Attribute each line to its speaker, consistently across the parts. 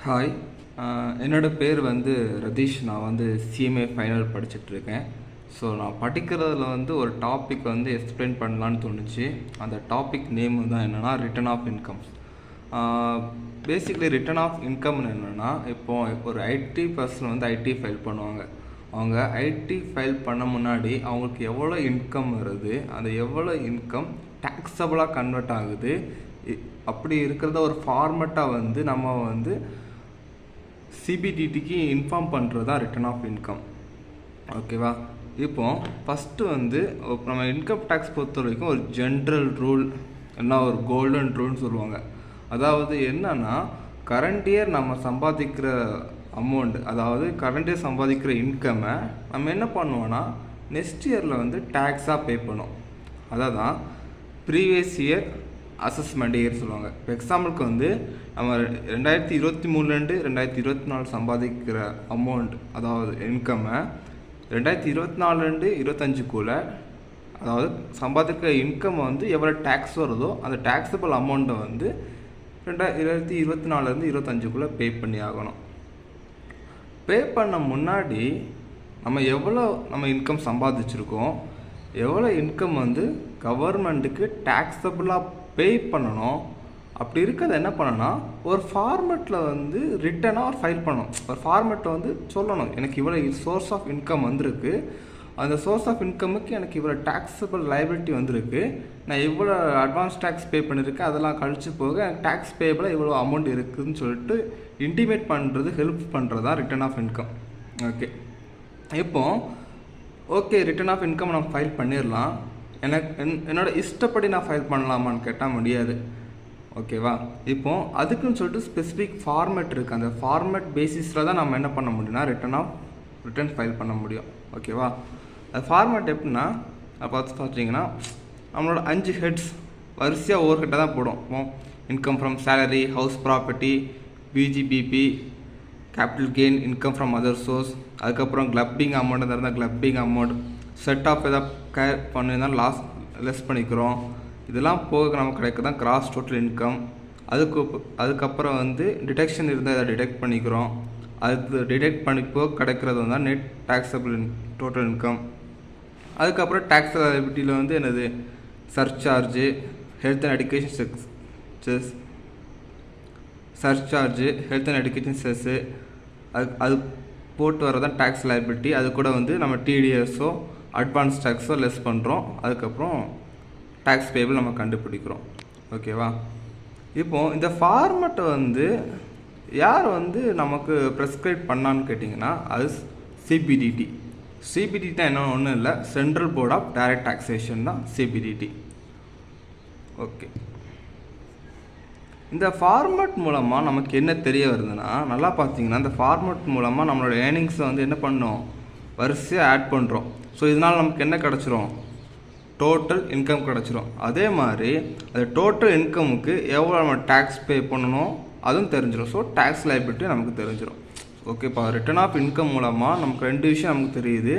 Speaker 1: Hi. என்னோட பேர் வந்து ரதீஷ். நான் வந்து சிஎம்ஏ ஃபைனல் படிச்சுட்ருக்கேன். ஸோ நான் படிக்கிறதுல வந்து ஒரு டாபிக் வந்து எக்ஸ்பிளைன் பண்ணலான்னு தோணுச்சு. அந்த டாபிக் நேம் தான் என்னென்னா return of incomes. Basically return of இன்கம்னு என்னென்னா, இப்போது ஒரு ஐடி பர்சன் வந்து ஐடி ஃபைல் பண்ணுவாங்க. அவங்க ஐடி ஃபைல் பண்ண முன்னாடி அவங்களுக்கு எவ்வளோ இன்கம் வருது, அந்த எவ்வளோ இன்கம் டேக்ஸபிளாக கன்வெர்ட் ஆகுது, அப்படி இருக்கிறத ஒரு ஃபார்மெட்டாக வந்து நம்ம வந்து சிபிடிடிக்கு இன்ஃபார்ம் பண்ணுறது தான் ரிட்டர்ன் ஆஃப் இன்கம். ஓகேவா? இப்போ ஃபஸ்ட்டு வந்து நம்ம இன்கம் டேக்ஸ் பொறுத்த வரைக்கும் ஒரு ஜென்ரல் ரூல், என்ன ஒரு கோல்டன் ரூல்னு சொல்லுவாங்க. அதாவது என்னன்னா, கரண்ட் இயர் நம்ம சம்பாதிக்கிற அமௌண்ட், அதாவது கரண்ட் இயர் சம்பாதிக்கிற இன்கம்மை நம்ம என்ன பண்ணுவோன்னா நெக்ஸ்ட் இயரில் வந்து டேக்ஸாக பே பண்ணுவோம். அதான் தான் ப்ரீவியஸ் இயர் அசஸ்மெண்ட் இயர் சொல்லுவாங்க. இப்போ எக்ஸாம்பிளுக்கு வந்து நம்ம 2023 2024 சம்பாதிக்கிற அமௌண்ட், அதாவது இன்கம்மை 2024 25 அதாவது சம்பாதிக்கிற இன்கம் வந்து எவ்வளோ டேக்ஸ் வருதோ அந்த டேக்ஸபிள் அமௌண்ட்டை வந்து 2024 25 பே பண்ணி ஆகணும். பே பண்ண முன்னாடி நம்ம இன்கம் சம்பாதிச்சிருக்கோம், எவ்வளோ இன்கம் வந்து கவர்மெண்ட்டுக்கு டேக்ஸபிளாக பே பண்ணணும். அப்படி இருக்கிறத என்ன பண்ணணும்னா, ஒரு ஃபார்மெட்டில் வந்து ரிட்டனாக ஃபைல் பண்ணணும். ஒரு ஃபார்மெட்டில் வந்து சொல்லணும், எனக்கு இவ்வளோ சோர்ஸ் ஆஃப் இன்கம் வந்திருக்கு, அந்த சோர்ஸ் ஆஃப் இன்கமுக்கு எனக்கு இவ்வளோ டேக்ஸபிள் லைபிலிட்டி வந்திருக்கு, நான் இவ்வளோ அட்வான்ஸ் டேக்ஸ் பே பண்ணியிருக்கேன், அதெல்லாம் கழிச்சு போக எனக்கு டேக்ஸ் பேபிளாக இவ்வளோ அமௌண்ட் இருக்குதுன்னு சொல்லிட்டு இன்டிமேட் பண்ணுறது, ஹெல்ப் பண்ணுறது தான் return of income. Okay, okay return of income நான் ஃபைல் பண்ணிடலாம். என்னோடய இஷ்டப்படி நான் ஃபைல் பண்ணலாமான்னு கேட்டால் முடியாது. ஓகேவா? அதுக்குன்னு சொல்லிட்டு ஸ்பெசிஃபிக் ஃபார்மேட் இருக்குது. அந்த ஃபார்மேட் பேசிஸில் தான் நம்ம என்ன பண்ண முடியும்னா ரிட்டர்ன் ஃபைல் பண்ண முடியும். ஓகேவா? அது ஃபார்மேட் எப்படின்னா, பார்த்தீங்கன்னா நம்மளோட 5 ஹெட்ஸ் வரிசையாக ஒவ்வொரு ஹெட்டை தான் போடும். Income from salary, house property, PGBP, capital gain, income from other source, அதுக்கப்புறம் கிளப்பிங் அமௌண்ட் இருந்தால் கிளப்பிங் அமௌண்ட், செட் ஆஃப் எதாவது கேர் பண்ணியிருந்தால் லெஸ் பண்ணிக்கிறோம். இதெல்லாம் போக நமக்கு கிடைக்க தான் கிராஸ் டோட்டல் இன்கம். அதுக்கப்புறம் வந்து டிடெக்ஷன் இருந்தால் இதை டிடெக்ட் பண்ணிக்கிறோம். அது டிடெக்ட் பண்ணி போக கிடைக்கிறது வந்து நெட் டேக்ஸபிள் டோட்டல் இன்கம். அதுக்கப்புறம் டேக்ஸ் லைபிலிட்டியில் வந்து என்னது surcharge, health and education surcharge, health and education cess, அது போட்டு வரதான் டேக்ஸ் லைபிலிட்டி. அது கூட வந்து நம்ம டிடிஎஸோ அட்வான்ஸ் டேக்ஸோ லெஸ் பண்ணுறோம். அதுக்கப்புறம் டேக்ஸ் பேபிள் நம்ம கண்டுபிடிக்கிறோம். ஓகேவா? இந்த ஃபார்மெட்டை வந்து யார் வந்து நமக்கு ப்ரெஸ்கிரைப் பண்ணான்னு கேட்டிங்கன்னா, அது சிபிடிடி. சிபிடிடி தான் என்ன ஒன்றும் இல்லை, central board of direct taxation தான் சிபிடிடி. ஓகே, இந்த ஃபார்மேட் மூலமாக நமக்கு என்ன தெரிய வருதுன்னா, நல்லா பார்த்தீங்கன்னா இந்த ஃபார்மேட் மூலமாக நம்மளோட ஏர்னிங்ஸை வந்து என்ன பண்ணோம், வரிசையாக ஆட் பண்ணுறோம். ஸோ இதனால் நமக்கு என்ன கிடச்சிரும், டோட்டல் இன்கம் கிடச்சிரும். அதே மாதிரி அது டோட்டல் இன்கமுக்கு எவ்வளோ நம்ம டேக்ஸ் பே பண்ணணும் அதுவும் தெரிஞ்சிடும். ஸோ டேக்ஸ் லைபிலிட்டி நமக்கு தெரிஞ்சிடும். ஓகேப்பா, ரிட்டர்ன் ஆஃப் இன்கம் மூலமாக நமக்கு 2 விஷயம் நமக்கு தெரியுது.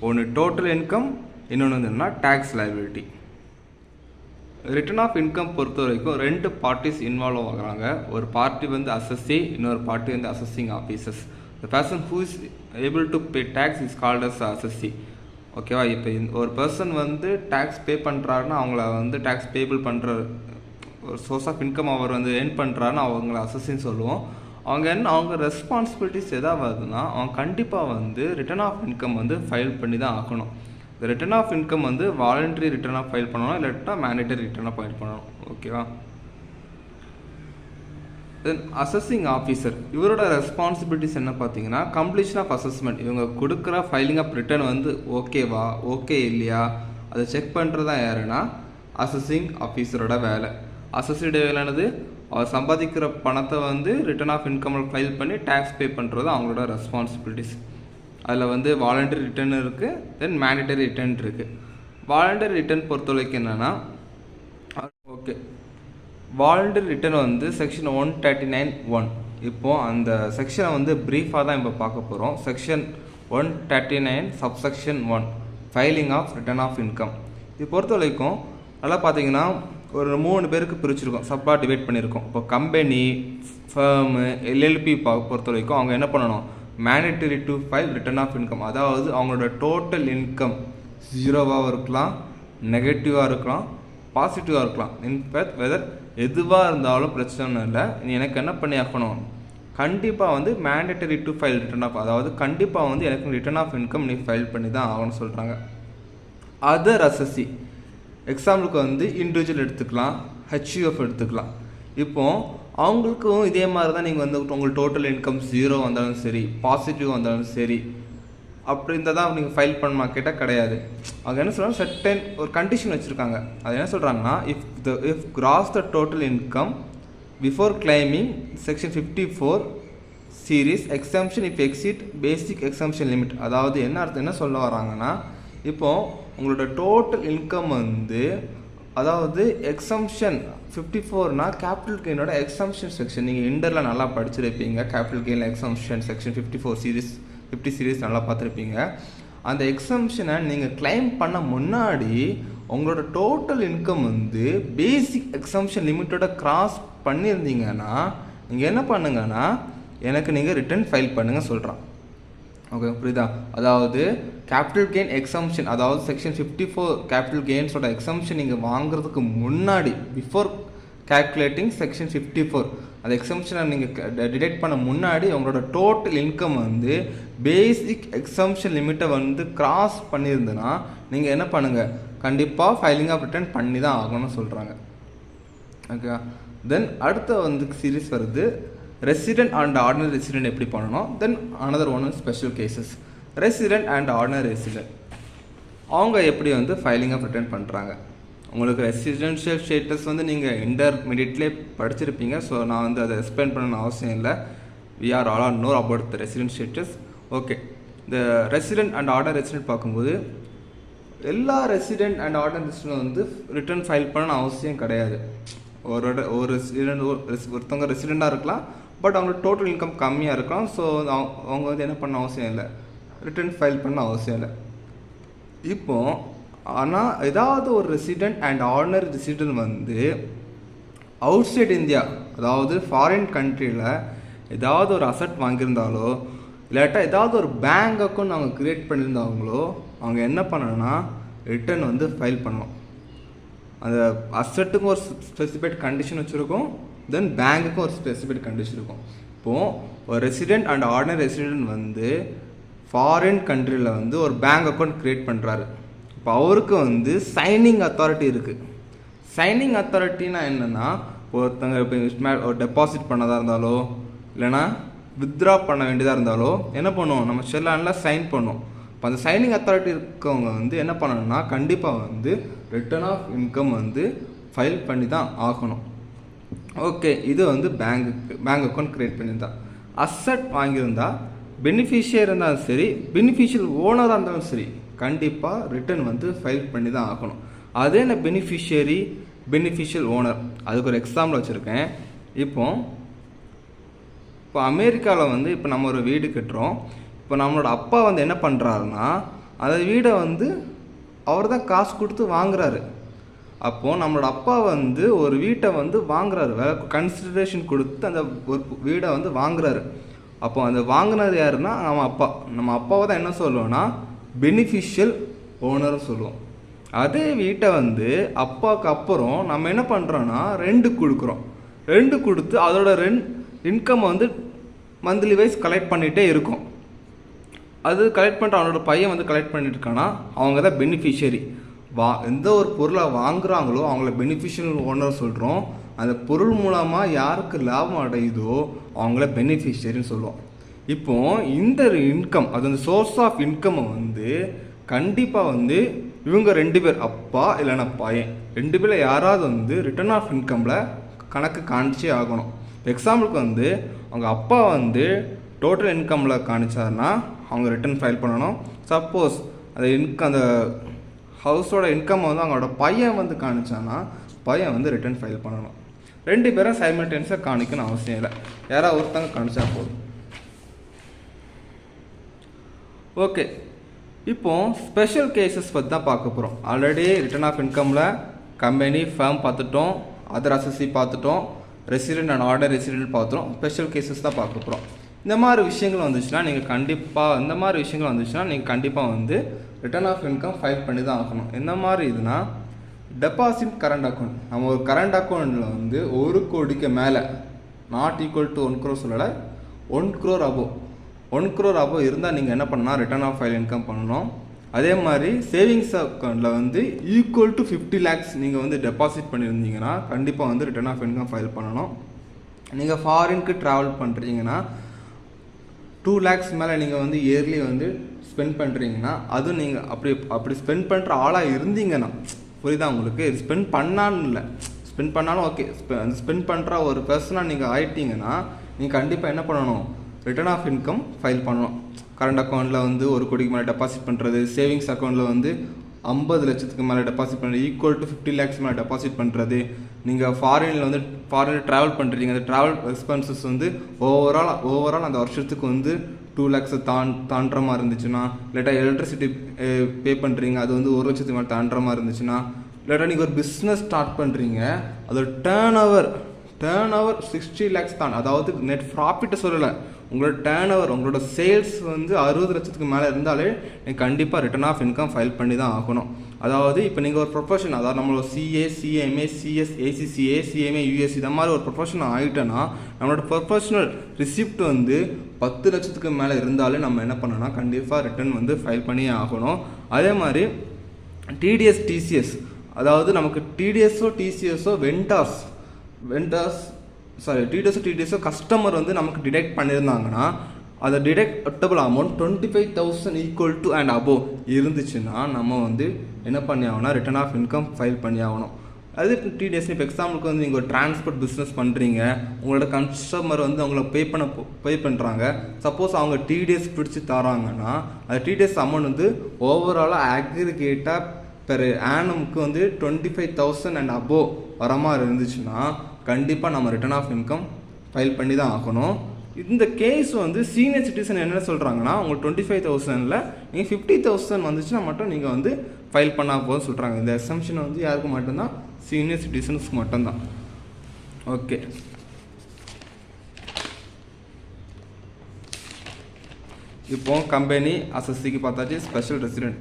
Speaker 1: ஒன்று டோட்டல் இன்கம், இன்னொன்று வந்து என்னன்னா tax liability. Return of income பொறுத்த வரைக்கும் 2 பார்ட்டிஸ் இன்வால்வ் ஆகுறாங்க. ஒரு பார்ட்டி வந்து அசஸ்ஸி, இன்னொரு பார்ட்டி வந்து assessing officers. The person who is able to pay tax is called as assessee. ஓகேவா? இப்போ ஒரு பர்சன் வந்து டேக்ஸ் பே பண்ணுறாருன்னா அவங்கள வந்து டேக்ஸ் பேபிள் பண்ணுற ஒரு சோர்ஸ் ஆஃப் இன்கம் அவர் வந்து ஏர்ன் பண்ணுறாருன்னு அவங்கள அசஸ்ஸின்னு சொல்லுவோம். அவங்க ரெஸ்பான்சிபிலிட்டிஸ் எதாவது வருதுன்னா அவங்க கண்டிப்பாக வந்து ரிட்டர்ன் ஆஃப் இன்கம் வந்து ஃபைல் பண்ணி தான் ஆகணும். இந்த ரிட்டர்ன் ஆஃப் இன்கம் வந்து வாலண்டரி ரிட்டர்னாக ஃபைல் பண்ணணும், இல்லாட்டா மேண்டேட்டரி ரிட்டர்னாக ஃபைல் பண்ணணும். ஓகேவா? தென் அசஸிங் ஆஃபீஸர், இவரோட ரெஸ்பான்சிபிலிட்டிஸ் என்ன பார்த்தீங்கன்னா, கம்ப்ளீஷன் ஆஃப் அசஸ்மெண்ட். இவங்க கொடுக்குற ஃபைலிங் ஆஃப் ரிட்டர்ன் வந்து ஓகேவா, ஓகே இல்லையா, அதை செக் பண்ணுறது தான் யாருன்னா அசஸிங் ஆஃபீஸரோட வேலை. அசஸியோட வேலையானது அவர் சம்பாதிக்கிற பணத்தை வந்து ரிட்டர்ன் ஆஃப் இன்கமில் ஃபைல் பண்ணி டேக்ஸ் பே பண்ணுறது அவங்களோட ரெஸ்பான்சிபிலிட்டிஸ். அதில் வந்து வாலண்டரி ரிட்டர்ன் இருக்குது, தென் மேண்டேட்டரி ரிட்டர்ன் இருக்குது. வாலண்டரி ரிட்டர்ன் பொறுத்த வரைக்கும் என்னென்னா, ஓகே வாலண்டரி ரிட்டர்ன் வந்து செக்ஷன் 139(1). அந்த செக்ஷனை வந்து ப்ரீஃபாக தான் இப்போ பார்க்க போகிறோம். Section 139 subsection 1 filing of return of income. இது பொறுத்த வரைக்கும் நல்லா பார்த்தீங்கன்னா ஒரு 3 பேருக்கு பிரிச்சிருக்கோம், சப்பாக டிவைட் பண்ணியிருக்கோம். இப்போ கம்பெனி, ஃபேர்மு, எல்எல்பி பொறுத்த வரைக்கும் அவங்க என்ன பண்ணணும், mandatory to file return of income. அதாவது அவங்களோட டோட்டல் இன்கம் 0வாக இருக்கலாம், நெகட்டிவாக இருக்கலாம், பாசிட்டிவாக இருக்கலாம். இன்ஃபேக்ட் வெதர் எதுவாக இருந்தாலும் பிரச்சனை இல்லை. நீ எனக்கு என்ன பண்ணி ஆகணும், கண்டிப்பாக வந்து mandatory to file return of, அதாவது கண்டிப்பாக வந்து எனக்கு ரிட்டர்ன் ஆஃப் இன்கம் நீ ஃபைல் பண்ணி தான் ஆகணும்னு சொல்கிறாங்க. அதர் அசஸி எக்ஸாம்பிளுக்கு வந்து இண்டிவிஜுவல் எடுத்துக்கலாம், ஹெச்யூஎஃப் எடுத்துக்கலாம். இப்போது அவங்களுக்கும் இதே மாதிரி தான் நீங்கள் வந்து உங்களுக்கு டோட்டல் இன்கம் 0 வந்தாலும் சரி, பாசிட்டிவ் வந்தாலும் சரி, அப்படி இருந்தால் தான் நீங்கள் ஃபைல் பண்ணமா கேட்டால் கிடையாது. அவங்க என்ன சொல்கிறாங்க, சர்டன் ஒரு கண்டிஷன் வச்சுருக்காங்க. அது என்ன சொல்கிறாங்கன்னா, if gross the total income before claiming section 54 series exemption if exceed basic exemption limit. அதாவது என்ன அர்த்தம், என்ன சொல்ல வராங்கன்னா, இப்போது உங்களோட டோட்டல் இன்கம் வந்து, அதாவது எக்ஸம்ஷன் 54னா கேபிட்டல் கெயினோட எக்ஸம்ஷன் செக்ஷன். நீங்கள் இண்டரில் நல்லா படிச்சிருப்பீங்க, கேபிட்டல் கெயினில் எக்ஸம்ஷன் செக்ஷன் 54 சீரீஸ் 50 சீரீஸ் நல்லா பார்த்துருப்பீங்க. அந்த எக்ஸம்ஷனை நீங்கள் கிளைம் பண்ண முன்னாடி உங்களோட டோட்டல் இன்கம் வந்து பேசிக் எக்ஸம்ஷன் லிமிட்டோட கிராஸ் பண்ணியிருந்தீங்கன்னா நீங்கள் என்ன பண்ணுங்கன்னா எனக்கு நீங்கள் ரிட்டர்ன் ஃபைல் பண்ணுங்கள் சொல்கிறான். ஓகே, புரியுதா? அதாவது கேபிட்டல் கெயின் எக்ஸம்ஷன், அதாவது செக்ஷன் 54 கேபிட்டல் கெயின்ஸோட எக்ஸம்ஷன் நீங்கள் வாங்குறதுக்கு முன்னாடி, பிஃபோர் கேல்குலேட்டிங் செக்ஷன் 54 அந்த எக்ஸம்ஷனை நீங்கள் டிடெக்ட் பண்ண முன்னாடி உங்களோட டோட்டல் இன்கம் வந்து பேசிக் எக்ஸம்ஷன் லிமிட்டை வந்து கிராஸ் பண்ணியிருந்ததுன்னா நீங்கள் என்ன பண்ணுங்கள், கண்டிப்பாக ஃபைலிங் ஆஃப் ரிட்டர்ன் பண்ணி தான் ஆகணும்னு சொல்கிறாங்க. ஓகே, தென் அடுத்த வந்து சீரீஸ் வருது ரெசிடென்ட் அண்ட் ஆர்டினரி ரெசிடென்ட் எப்படி பண்ணணும். Then another one special cases resident and ordinary resident அவங்க எப்படி வந்து ஃபைலிங் ஆஃப் ரிட்டர்ன் பண்ணுறாங்க. உங்களுக்கு ரெசிடென்ஷியல் ஸ்டேட்டஸ் வந்து நீங்கள் இன்டர்மீடியட்லேயே படிச்சிருப்பீங்க. ஸோ நான் வந்து அதை எக்ஸ்பிளைன் பண்ணணும்னு அவசியம் இல்லை. We are all know about the resident status. Okay, இந்த ரெசிடென்ட் அண்ட் ஆர்டினரி ரெசிடென்ட் பார்க்கும்போது எல்லா ரெசிடென்ட் அண்ட் ஆர்டினரி ரெசிடென்ட் வந்து ரிட்டர்ன் ஃபைல் பண்ணணும்னு அவசியம் கிடையாது. ஒரு ரெசிடென்ட் ஒருத்தவங்க ரெசிடெண்ட்டாக இருக்கலாம், பட் அவங்களுக்கு டோட்டல் இன்கம் கம்மியாக இருக்கலாம். ஸோ அவங்க வந்து என்ன பண்ண அவசியம் இல்லை, ரிட்டர்ன் ஃபைல் பண்ண அவசியம் இல்லை. இப்போது ஆனால் ஏதாவது ஒரு ரெசிடென்ட் அண்ட் ஆர்டினரி ரெசிடென்ட் வந்து அவுட் சைட் இந்தியா, அதாவது ஃபாரின் கண்ட்ரியில் ஏதாவது ஒரு அசட் வாங்கியிருந்தாலோ இல்லாட்டா ஏதாவது ஒரு பேங்க் அக்கௌண்ட் அவங்க க்ரியேட் பண்ணியிருந்தாங்களோ அவங்க என்ன பண்ணணும்னா ரிட்டர்ன் வந்து ஃபைல் பண்ணணும். அந்த அசட்டுக்கும் ஒரு ஸ்பெசிஃபைட் கண்டிஷன் வச்சுருக்கோம், தென் பேங்க்குக்கும் ஒரு ஸ்பெசிஃபைட் கண்டிஷன் இருக்கும். இப்போது ஒரு ரெசிடென்ட் அண்ட் ஆர்டினரி ரெசிடென்ட் வந்து ஃபாரின் கண்ட்ரியில் வந்து ஒரு பேங்க் அக்கௌண்ட் க்ரியேட் பண்ணுறாரு. இப்போ அவருக்கு வந்து சைனிங் அத்தாரிட்டி இருக்குது. சைனிங் அத்தாரிட்டினா என்னென்னா, ஒருத்தங்க இப்போ ஒரு டெபாசிட் பண்ணதாக இருந்தாலோ இல்லைனா வித்ட்ரா பண்ண வேண்டியதாக இருந்தாலோ என்ன பண்ணுவோம், நம்ம ஷெல்லானில் சைன் பண்ணுவோம். இப்போ அந்த சைனிங் அத்தாரிட்டி இருக்கவங்க வந்து என்ன பண்ணணும்னா கண்டிப்பாக வந்து ரிட்டர்ன் ஆஃப் இன்கம் வந்து ஃபைல் பண்ணி தான் ஆகணும். ஓகே, இது வந்து பேங்க் அக்கௌண்ட் க்ரியேட் பண்ணியிருந்தா. அசட் வாங்கியிருந்தா பெனிஃபிஷியர் இருந்தாலும் சரி, பெனிஃபிஷியல் ஓனராக இருந்தாலும் சரி, கண்டிப்பாக ரிட்டர்ன் வந்து ஃபைல் பண்ணி தான் ஆகணும். அதே என்ன பெனிஃபிஷியரி, பெனிஃபிஷியல் ஓனர், அதுக்கு ஒரு எக்ஸாம்பிள் வச்சுருக்கேன். இப்போ அமெரிக்காவில் வந்து இப்போ நம்ம ஒரு வீடு கட்டுறோம். இப்போ நம்மளோட அப்பா வந்து என்ன பண்ணுறாருன்னா அந்த வீடை வந்து அவர் தான் காசு கொடுத்து வாங்குறாரு. அப்போது நம்மளோட அப்பா வந்து ஒரு வீட்டை வந்து வாங்குறாரு, வேலை கன்சிடரேஷன் கொடுத்து அந்த ஒரு வீடை வந்து வாங்குறாரு. அப்போ அந்த வாங்கினது யாருன்னா நம்ம அப்பா. நம்ம அப்பாவை தான் என்ன சொல்லுவோம்னா பெனிஃபிஷியல் ஓனர்னு சொல்லுவோம். அதே வீட்டை வந்து அப்பாவுக்கு அப்புறம் நம்ம என்ன பண்ணுறோன்னா ரெண்டு கொடுக்குறோம். ரெண்டு கொடுத்து அதோட இன்கம் வந்து மந்த்லி வைஸ் கலெக்ட் பண்ணிகிட்டே இருக்கும். அது கலெக்ட் பண்ணிட்டு அவனோட பையன் வந்து கலெக்ட் பண்ணிட்டு இருக்கான்னா அவங்க தான் பெனிஃபிஷியரி. எந்த ஒரு பொருளை வாங்குறாங்களோ அவங்கள பெனிஃபிஷியல் ஓனர் சொல்கிறோம். அந்த பொருள் மூலமாக யாருக்கு லாபம் அடையுதோ அவங்கள பெனிஃபிஷியரின்னு சொல்லுவோம். இப்போது இந்த இன்கம், அது அந்த சோர்ஸ் ஆஃப் இன்கம்மை வந்து கண்டிப்பாக வந்து இவங்க 2 பேர், அப்பா இல்லைன்னா பையன், 2 பேரில் யாராவது வந்து ரிட்டர்ன் ஆஃப் இன்கமில் கணக்கு காணிச்சே ஆகணும். எக்ஸாம்பிளுக்கு வந்து அவங்க அப்பா வந்து டோட்டல் இன்கமில் காணிச்சாருன்னா அவங்க ரிட்டர்ன் ஃபைல் பண்ணணும். சப்போஸ் அந்த ஹவுஸோட இன்கம் வந்து அவங்களோட பையன் வந்து காணிச்சான்னா பையன் வந்து ரிட்டர்ன் ஃபைல் பண்ணணும். 2 பேரும் சைமல்டேனியஸாக காணிக்கணும் அவசியம் இல்லை, யாராவது ஒருத்தங்க காணிச்சா போதும். ஓகே, இப்போது ஸ்பெஷல் கேசஸ் பற்றி தான் பார்க்க போகிறோம். ஆல்ரெடி ரிட்டர்ன் ஆஃப் இன்கமில் கம்பெனி ஃபேம் பார்த்துட்டோம், அதர் அசசி பார்த்துட்டோம், ரெசிடென்ட் அண்ட் ஆர்டர் ரெசிடென்ட் பார்த்துட்டோம், ஸ்பெஷல் கேசஸ் தான் பார்க்க போகிறோம். இந்த மாதிரி விஷயங்கள் வந்துச்சுன்னா நீங்கள் கண்டிப்பாக வந்து ரிட்டர்ன் ஆஃப் இன்கம் ஃபைல் பண்ணி தான் ஆகணும். என்ன மாதிரி இதுனா டெபாசிட் கரண்ட் அக்கௌண்ட். நம்ம ஒரு கரண்ட் அக்கௌண்ட்டில் வந்து 1 கோடிக்கு மேலே நாட் ஈக்குவல் டு 1 crore சொல்லலை, 1 crore above 1 crore above இருந்தால் நீங்கள் என்ன பண்ணால் ரிட்டர்ன் ஆஃப் ஃபைல் இன்கம் பண்ணணும். அதே மாதிரி சேவிங்ஸ் அக்கௌண்ட்டில் வந்து ஈக்குவல் டு 50 lakhs நீங்கள் வந்து டெபாசிட் பண்ணியிருந்தீங்கன்னா கண்டிப்பாக வந்து ரிட்டர்ன் ஆஃப் இன்கம் ஃபைல் பண்ணணும். நீங்கள் ஃபாரினுக்கு ட்ராவல் பண்ணுறீங்கன்னா 2 lakhs மேலே நீங்கள் வந்து இயர்லி வந்து ஸ்பெண்ட் பண்ணுறீங்கன்னா அதுவும் நீங்கள் அப்படி ஸ்பெண்ட் பண்ணுற ஆளாக இருந்தீங்கன்னா, புரியுதா உங்களுக்கு? ஸ்பெண்ட் பண்ணான்னு இல்லை, ஸ்பெண்ட் பண்ணாலும் ஓகே, ஸ்பெண்ட் பண்ணுற ஒரு பர்சனாக நீங்கள் ஆகிட்டீங்கன்னா நீங்கள் கண்டிப்பாக என்ன பண்ணணும், ரிட்டர்ன் ஆஃப் இன்கம் ஃபைல் பண்ணணும். கரண்ட் அக்கௌண்ட்டில் வந்து 1 கோடிக்கு மேலே டெபாசிட் பண்ணுறது, சேவிங்ஸ் அக்கௌண்ட்டில் வந்து 50 லட்சத்துக்கு மேலே டெபாசிட் பண்ணுறது, ஈக்குவல் டு 50 lakhs மேலே டெபாசிட் பண்ணுறது, நீங்கள் ஃபாரினில் ட்ராவல் பண்ணுறீங்க, அந்த ட்ராவல் எக்ஸ்பென்சஸ் வந்து ஓவரால் அந்த வருஷத்துக்கு வந்து 2 lakhs தாண்டுற மாதிரி இருந்துச்சுன்னா, இல்லாட்டா எலக்ட்ரிசிட்டி பே பண்ணுறீங்க அது வந்து 1 லட்சத்துக்கு மேலே தாண்டுற மாதிரி இருந்துச்சுன்னா, இல்லாட்டா நீங்கள் ஒரு பிஸ்னஸ் ஸ்டார்ட் பண்ணுறீங்க அதோட டேர்ன் ஓவர் 60 lakhs தான், அதாவது நெட் ப்ராஃபிட்டை சொல்லலை, உங்களோட டேர்ன் ஓவர் உங்களோட சேல்ஸ் வந்து 60 லட்சத்துக்கு மேலே இருந்தாலே நீங்கள் கண்டிப்பாக ரிட்டர்ன் ஆஃப் இன்கம் ஃபைல் பண்ணி தான் ஆகணும். அதாவது இப்போ நீங்கள் ஒரு ப்ரொஃபஷன், அதாவது நம்மளோட CA, CMA, CS, ACCA, CMA, USC இந்த மாதிரி ஒரு ப்ரொஃபஷன் ஆகிட்டோன்னா நம்மளோட ப்ரொஃபஷனல் ரிசிப்ட் வந்து 10 லட்சத்துக்கு மேலே இருந்தாலே நம்ம என்ன பண்ணோன்னா கண்டிப்பாக ரிட்டர்ன் வந்து ஃபைல் பண்ணியே ஆகணும். அதே மாதிரி TDS, TCS, அதாவது நமக்கு TDSஓ TDSஓ கஸ்டமர் வந்து நமக்கு டிடெக்ட் பண்ணியிருந்தாங்கன்னா அதை deductible amount 25,000 equal to and above இருந்துச்சுன்னா நம்ம வந்து என்ன பண்ணி ஆகணும், ரிட்டர்ன் ஆஃப் இன்கம் ஃபைல் பண்ணி ஆகணும். அது TDS இப்போ எக்ஸாம்பிளுக்கு வந்து நீங்கள் ஒரு டிரான்ஸ்போர்ட் பிஸ்னஸ் பண்ணுறீங்க, உங்களோட கஸ்டமர் வந்து அவங்கள பே பண்ணுறாங்க, சப்போஸ் அவங்க TDS பிடிச்சி தராங்கன்னா அது TDS அமௌண்ட் வந்து ஓவராலாக அக்ரிகேட்டாக பெர் ஆனமுக்கு வந்து 25,000 அண்ட் அபோவ் வர மாதிரி இருந்துச்சுன்னா கண்டிப்பாக நம்ம ரிட்டர்ன் ஆஃப் இன்கம் ஃபைல் பண்ணி தான் ஆகணும். இந்த கேஸ் வந்து சீனியர் சிட்டிசன் என்ன சொல்கிறாங்கன்னா உங்களுக்கு 25,000ல் நீங்கள் 50,000 வந்துச்சுன்னா மட்டும் நீங்கள் வந்து ஃபைல் பண்ணால் போதும் சொல்கிறாங்க. இந்த எக்ஸம்ஷன் வந்து யாருக்கு மட்டும்தான், சீனியர் சிட்டிசன்ஸ்க்கு மட்டும்தான். ஓகே, இப்போ கம்பெனி அசஸ்சிக்கு பார்த்தாச்சு, ஸ்பெஷல் ரெசிடென்ட்